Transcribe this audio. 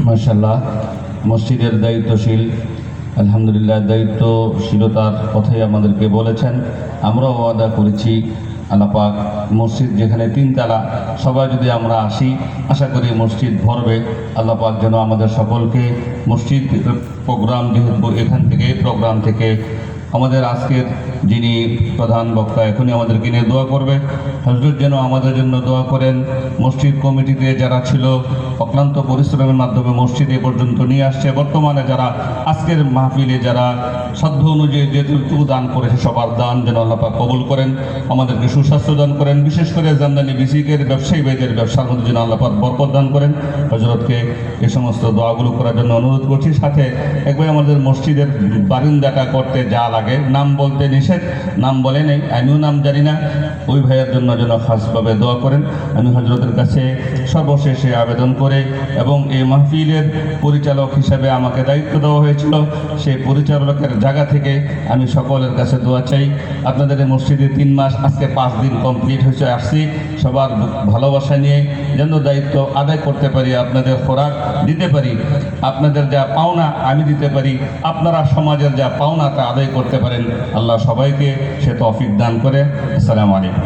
মাশাআল্লাহ, মসজিদের দায়িত্বশীল আলহামদুলিল্লাহ দায়িত্বশীলতার কথাই আমাদেরকে বলেছেন। আমরাও ওয়াদা করেছি আল্লাহ পাক মসজিদ যেখানে তিনতলা সবাই যদি আমরা আসি, আশা করি মসজিদ ভরবে। আল্লাহ পাক যেন আমাদের সকলকে মসজিদ প্রোগ্রাম, যেহেতু এখান থেকে প্রোগ্রাম থেকে আমাদের আজকের যিনি প্রধান বক্তা এখনই আমাদেরকে নিয়ে দোয়া করবে, হজরত যেন আমাদের জন্য দোয়া করেন। মসজিদ কমিটিতে যারা ছিল অক্লান্ত পরিশ্রমের মাধ্যমে মসজিদ এ পর্যন্ত নিয়ে আসছে, বর্তমানে যারা আজকের মাহফিলে যারা সাধ্য অনুযায়ী যেটুকু দান করেছে সবার দান যেন আল্লাহ পাক কবুল করেন, আমাদেরকে সুস্বাস্থ্য দান করেন, বিশেষ করে জামদানি বিসিকের ব্যবসায়ী ভাইদের ব্যবসার মধ্যে যেন আল্লাহ পাক বরকত দান করেন। হজরতকে এই সমস্ত দোয়াগুলো করার জন্য অনুরোধ করছি। সাথে একবার আমাদের মসজিদের বারিন্দাটা করতে যা লাগে, নাম বলতে নিষেধ, নাম বলে নেই, আমিও নাম জানি না, ওই ভাইয়ের জন্য যেন খাসভাবে দোয়া করেন। আমি হজরতের কাছে সর্বশেষে আবেদন করে এবং এই মাহফিলের পরিচালক হিসাবে আমাকে দায়িত্ব দেওয়া হয়েছিল, সেই পরিচালকের জায়গা থেকে আমি সকলের কাছে দোয়া চাই। আপনাদের এই মসজিদে 3 মাস, আজকে 5 দিন কমপ্লিট হয়েছে আসছি, সবার ভালোবাসা নিয়ে যেন দায়িত্ব আদায় করতে পারি, আপনাদের খোরাক দিতে পারি, আপনাদের যা পাওনা আমি দিতে পারি, আপনারা সমাজের যা পাওনা তা আদায় করতে পারেন। আল্লাহ সবাইকে সে তৌফিক দান করে। আসসালামু আলাইকুম।